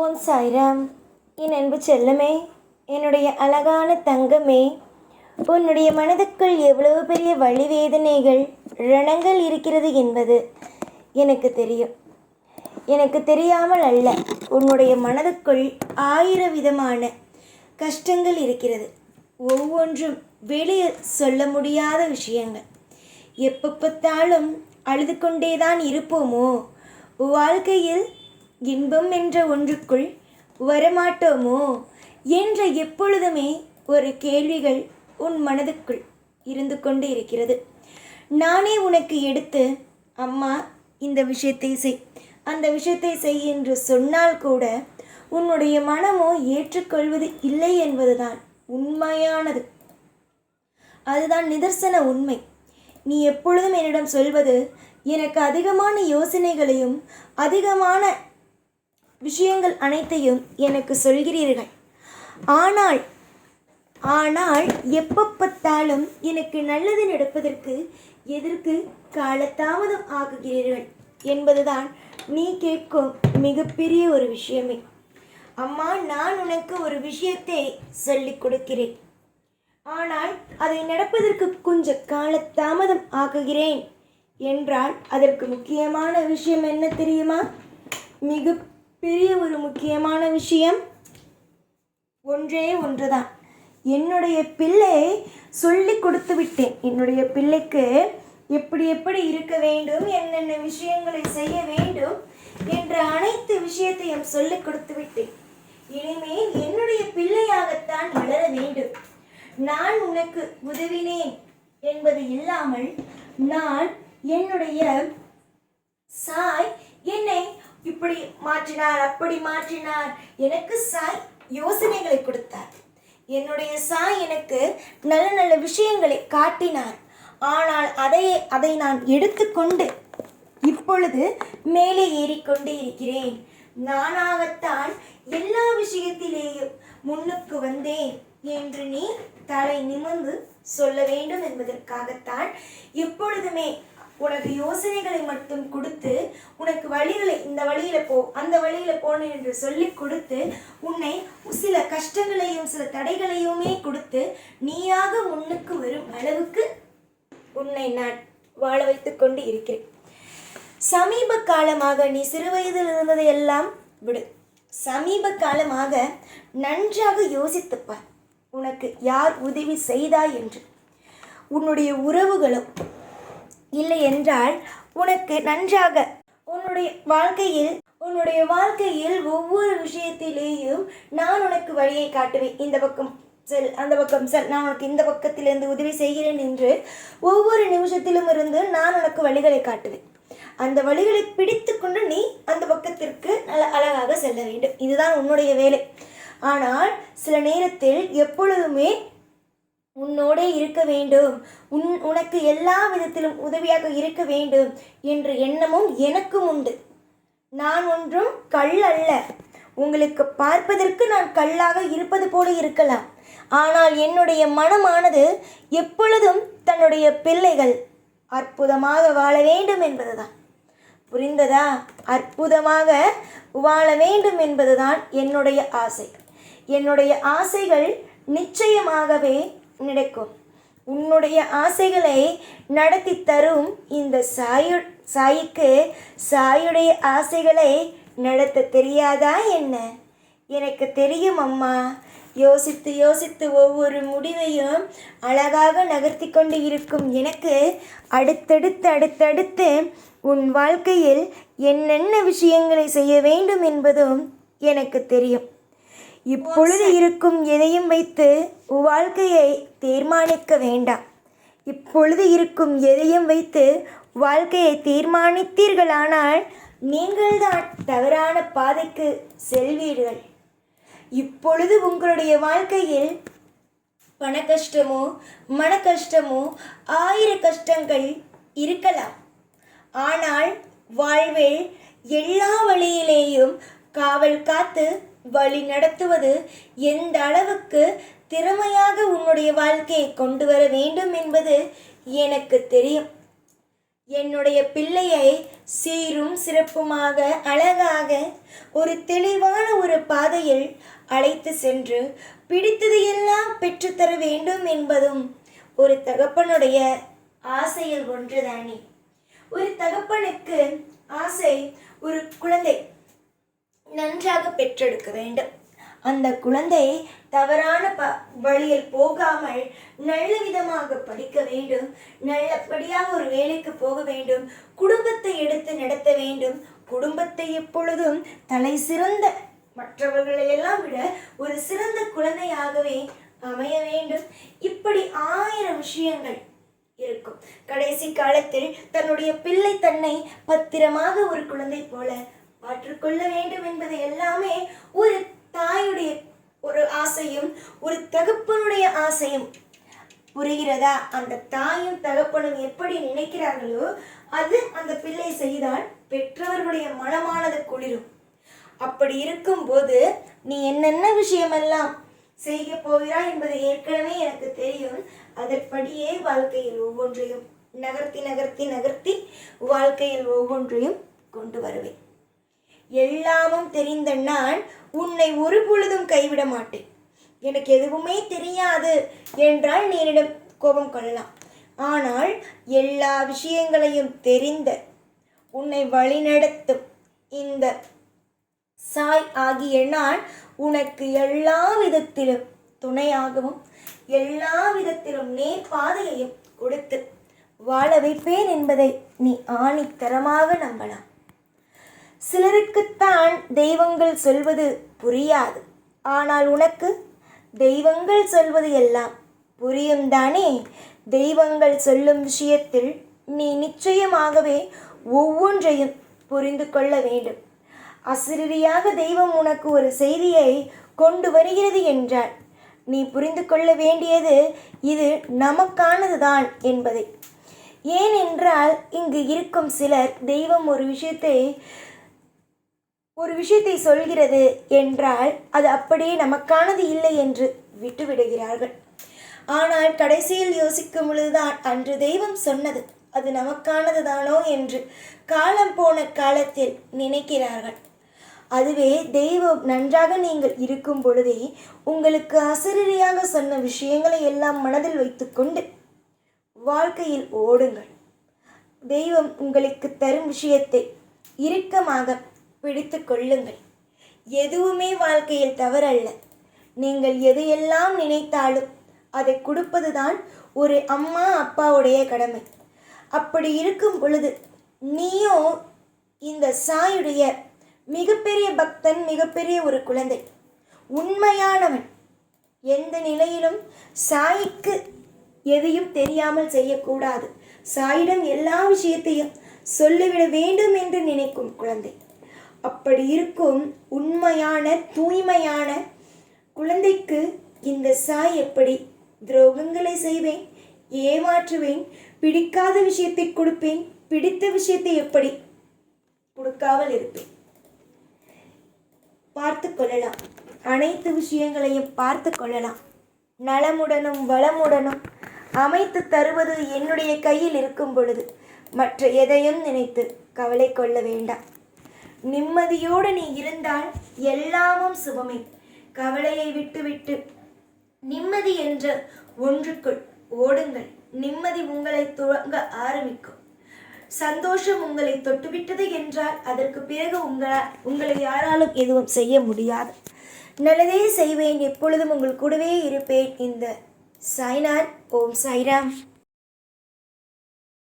ஓம் சாய்ராம். என் அன்பு செல்லமே, என்னுடைய அழகான தங்கமே, உன்னுடைய மனதுக்குள் எவ்வளவு பெரிய வலி வேதனைகள் ரணங்கள் இருக்கிறது என்பது எனக்கு தெரியும். எனக்கு தெரியாமல் அல்ல, உன்னுடைய மனதுக்குள் 1000 விதமான கஷ்டங்கள் இருக்கிறது. ஒவ்வொன்றும் வெளியே சொல்ல முடியாத விஷயங்கள். எப்போ பார்த்தாலும் அழுது கொண்டேதான் இருப்போமோ? வாழ்க்கையில் இன்பம் என்ற ஒன்றுக்குள் வரமாட்டோமோ என்ற எப்பொழுதுமே ஒரு கேள்விகள் உன் மனதுக்குள் இருந்து கொண்டு இருக்கிறது. நானே உனக்கு எடுத்து, அம்மா இந்த விஷயத்தை செய், அந்த விஷயத்தை செய் என்று சொன்னால் கூட உன்னுடைய மனமோ ஏற்றுக்கொள்வது இல்லை என்பதுதான் உண்மையானது. அதுதான் நிதர்சன உண்மை. நீ எப்பொழுதும் என்னிடம் சொல்வது, எனக்கு அதிகமான யோசனைகளையும் அதிகமான விஷயங்கள் அனைத்தையும் எனக்கு சொல்கிறீர்கள். ஆனால் எப்போ பார்த்தாலும் எனக்கு நல்லது நடப்பதற்கு எதற்கு காலதாமதம் ஆகுகிறீர்கள் என்பதுதான் நீ கேட்கும் மிகப்பெரிய ஒரு விஷயமே. அம்மா, நான் உனக்கு ஒரு விஷயத்தை சொல்லிக் கொடுக்கிறேன், ஆனால் அதை நடப்பதற்கு கொஞ்சம் காலதாமதம் ஆக்குகிறேன் என்றால் அதற்கு முக்கியமான விஷயம் என்ன தெரியுமா? மிகப்பெரிய ஒரு முக்கியமான விஷயம் ஒன்றே ஒன்றுதான். என்னுடைய பிள்ளையை சொல்லி கொடுத்து விட்டேன். என்னுடைய பிள்ளைக்கு எப்படி எப்படி இருக்க வேண்டும், என்னென்ன விஷயங்களை செய்ய வேண்டும் என்ற அனைத்து விஷயத்தையும் சொல்லிக் கொடுத்து விட்டேன். இனிமேல் என்னுடைய பிள்ளையாகத்தான் வளர வேண்டும். நான் உனக்கு உதவினேன் என்பது இல்லாமல், நான் என்னுடைய சாய் என்னை இப்படி மாற்றினார், அப்படி மாற்றினார், எனக்கு சாய் யோசனைகளை கொடுத்தார். என்னுடைய சாய் எனக்கு நல்ல நல்ல விஷயங்களை காட்டினார். ஆனால் அதை நான் எடுத்துக்கொண்டு இப்பொழுது மேலே ஏறிக்கொண்டே இருக்கிறேன். நானாகத்தான் எல்லா விஷயத்திலேயும் முன்னுக்கு வந்தேன் என்று நீ தலை நிமிர்ந்து சொல்ல வேண்டும் என்பதற்காகத்தான் எப்பொழுதுமே உனக்கு யோசனைகளை மட்டும் கொடுத்து, உனக்கு வழிகளை, இந்த வழியில போ, அந்த வழியில போன என்று சொல்லி கொடுத்து, உன்னை சில கஷ்டங்களையும் சில தடைகளையுமே கொடுத்து நீயாக முன்னுக்கு வரும் அளவுக்கு உன்னை நான் வாழ வைத்து கொண்டு இருக்கிறேன். சமீப காலமாக நீ சிறு வயதில் இருந்ததை எல்லாம் விடு. சமீப காலமாக நன்றாக யோசித்துப்பார், உனக்கு யார் உதவி செய்தாய் என்று. உன்னுடைய உறவுகளும் இல்லை என்றால் உனக்கு நன்றாக உன்னுடைய வாழ்க்கையில் ஒவ்வொரு விஷயத்திலேயும் நான் உனக்கு வழியை காட்டுவேன். இந்த பக்கம் செல், அந்த பக்கம் செல், நான் உனக்கு இந்த பக்கத்திலிருந்து உதவி செய்கிறேன் என்று ஒவ்வொரு நிமிஷத்திலும் இருந்து நான் உனக்கு வழிகளை காட்டுவேன். அந்த வழிகளை பிடித்து கொண்டு நீ அந்த பக்கத்திற்கு நல்ல அழகாக செல்ல வேண்டும். இதுதான் உன்னுடைய வேலை. ஆனால் சில நேரத்தில் எப்பொழுதுமே உன்னோடே இருக்க வேண்டும், உனக்கு எல்லா விதத்திலும் உதவியாக இருக்க வேண்டும் என்ற எண்ணமும் எனக்கும் உண்டு. நான் ஒன்றும் கல் அல்ல. உங்களுக்கு பார்ப்பதற்கு நான் கல்லாக இருப்பது போல இருக்கலாம். ஆனால் என்னுடைய மனமானது எப்பொழுதும் தன்னுடைய பிள்ளைகள் அற்புதமாக வாழ வேண்டும் என்பதுதான். புரிந்ததா? அற்புதமாக வாழ வேண்டும் என்பதுதான் என்னுடைய ஆசை. என்னுடைய ஆசைகள் நிச்சயமாகவே நடக்கும். உன்னுடைய ஆசைகளை நடத்தி தரும் இந்த சாய்க்கு சாயுடைய ஆசைகளை நடத்த தெரியாதா என்ன? எனக்கு தெரியும் அம்மா. யோசித்து யோசித்து ஒவ்வொரு முடிவையும் அழகாக நகர்த்தி கொண்டு இருக்கும் எனக்கு அடுத்தடுத்து உன் வாழ்க்கையில் என்னென்ன விஷயங்களை செய்ய வேண்டும் என்பதும் எனக்கு தெரியும். இப்பொழுது இருக்கும் எதையும் வைத்து வாழ்க்கையை தீர்மானிக்க வேண்டாம். இப்பொழுது இருக்கும் எதையும் வைத்து வாழ்க்கையை தீர்மானித்தீர்களானால் நீங்கள்தான் தவறான பாதைக்கு செல்வீர்கள். இப்பொழுது உங்களுடைய வாழ்க்கையில் பண கஷ்டமோ மன கஷ்டமோ 1000 கஷ்டங்கள் இருக்கலாம். ஆனால் வாழ்வில் எல்லா வழியிலேயும் காவல் காத்து வழி நடத்துவது எந்த அளவுக்கு திறமையாக உன்னுடைய வாழ்க்கையை கொண்டு வர வேண்டும் என்பது எனக்கு தெரியும். என்னுடைய பிள்ளையை சீரும் சிறப்புமாக அழகாக ஒரு தெளிவான ஒரு பாதையில் அழைத்து சென்று பிடித்தது எல்லாம் பெற்றுத்தர வேண்டும் என்பதும் ஒரு தகப்பனுடைய ஆசையில் ஒன்றுதானே. ஒரு தகப்பனுக்கு ஆசை ஒரு குழந்தை நன்றாக பெற்றெடுக்க வேண்டும். அந்த குழந்தை தவறான வழியில் போகாமல் நல்ல விதமாக படிக்க வேண்டும், நல்லபடியாக ஒரு வேலைக்கு போக வேண்டும், குடும்பத்தை எடுத்து நடத்த வேண்டும், குடும்பத்தை எப்பொழுதும் தலை சிறந்த மற்றவர்களை எல்லாம் விட ஒரு சிறந்த குழந்தையாகவே அமைய வேண்டும். இப்படி 1000 விஷயங்கள் இருக்கும். கடைசி காலத்தில் தன்னுடைய பிள்ளை தன்னை பத்திரமாக ஒரு குழந்தை போல மாற்றிக்கொள்ள வேண்டும் என்பது எல்லாமே ஒரு தாயுடைய ஒரு ஆசையும் ஒரு தகப்பனுடைய ஆசையும். புரிகிறதா? அந்த தாயும் தகப்பனும் எப்படி நினைக்கிறார்களோ அது அந்த பிள்ளை செய்தால் பெற்றவர்களுடைய மனமானது குளிரும். அப்படி இருக்கும்போது நீ என்னென்ன விஷயமெல்லாம் செய்ய போகிறாய் என்பது ஏற்கனவே எனக்கு தெரியும். அதற்படியே வாழ்க்கையில் ஒவ்வொன்றையும் நகர்த்தி நகர்த்தி நகர்த்தி வாழ்க்கையில் ஒவ்வொன்றையும் கொண்டு வருவேன். எல்லாமும் தெரிந்த நான் உன்னை ஒரு பொழுதும் கைவிட மாட்டேன். எனக்கு எதுவுமே தெரியாது என்றால் நீ என்னிடம் கோபம் கொள்ளலாம். ஆனால் எல்லா விஷயங்களையும் தெரிந்த உன்னை வழிநடத்தும் இந்த சாய் ஆகிய நான் உனக்கு எல்லா விதத்திலும் துணையாகவும் எல்லா விதத்திலும் நேர் பாதையையும் கொடுத்து வாழ வைப்பேன் என்பதை நீ ஆணித்தரமாக நம்பலாம். சிலருக்குத்தான் தெய்வங்கள் சொல்வது புரியாது. ஆனால் உனக்கு தெய்வங்கள் சொல்வது எல்லாம் புரியும் தானே. தெய்வங்கள் சொல்லும் விஷயத்தில் நீ நிச்சயமாகவே ஒவ்வொன்றையும் புரிந்து கொள்ள வேண்டும். அசிரியாக தெய்வம் உனக்கு ஒரு செய்தியை கொண்டு வருகிறது என்றால் நீ புரிந்து கொள்ள வேண்டியது இது நமக்கானதுதான் என்பதை. ஏனென்றால் இங்கு இருக்கும் சிலர் தெய்வம் ஒரு விஷயத்தை சொல்கிறது என்றால் அது அப்படியே நமக்கானது இல்லை என்று விட்டுவிடுகிறார்கள். ஆனால் கடைசியில் யோசிக்கும் பொழுதுதான் அன்று தெய்வம் சொன்னது அது நமக்கானது தானோ என்று காலம் போன காலத்தில் நினைக்கிறார்கள். அதுவே தெய்வம் நன்றாக நீங்கள் இருக்கும் பொழுதே உங்களுக்கு அசரீரியாக சொன்ன விஷயங்களை எல்லாம் மனதில் வைத்துக்கொண்டு வாழ்க்கையில் ஓடுங்கள். தெய்வம் உங்களுக்கு தரும் விஷயத்தை இறுக்கமாக பிடித்து கொள்ளுங்கள். எதுவுமே வாழ்க்கையில் தவறல்ல. நீங்கள் எதையெல்லாம் நினைத்தாலும் அதை கொடுப்பதுதான் ஒரு அம்மா அப்பாவுடைய கடமை. அப்படி இருக்கும் பொழுது நீயோ இந்த சாயுடைய மிகப்பெரிய பக்தன், மிகப்பெரிய ஒரு குழந்தை, உண்மையானவன். எந்த நிலையிலும் சாய்க்கு எதையும் தெரியாமல் செய்யக்கூடாது. சாயிடம் எல்லா விஷயத்தையும் சொல்லிவிட வேண்டும் என்று நினைக்கும் குழந்தை. அப்படி இருக்கும் உண்மையான தூய்மையான குழந்தைக்கு இந்த சாய் எப்படி துரோகங்களை செய்வேன், ஏமாற்றுவேன், பிடிக்காத விஷயத்தை கொடுப்பேன், பிடித்த விஷயத்தை எப்படி கொடுக்காமல் இருப்பேன். பார்த்து கொள்ளலாம். அனைத்து விஷயங்களையும் பார்த்து கொள்ளலாம். நலமுடனும் வளமுடனும் அமைத்து தருவது என்னுடைய கையில் இருக்கும் பொழுது மற்ற எதையும் நினைத்து கவலை கொள்ள வேண்டாம். நிம்மதியோடு நீ இருந்தால் எல்லாமும் சுபமே. கவலையை விட்டுவிட்டு நிம்மதி என்ற ஒன்றுக்குள் ஓடுங்கள். நிம்மதி உங்களை துவங்க ஆரம்பிக்கும். சந்தோஷம் உங்களை தொட்டுவிட்டது என்றால் அதற்கு பிறகு உங்களை யாராலும் எதுவும் செய்ய முடியாது. நல்லதே செய்வேன், எப்பொழுதும் உங்கள் கூடவே இருப்பேன். இந்த சாய்நாத். ஓம் சாய்ராம்.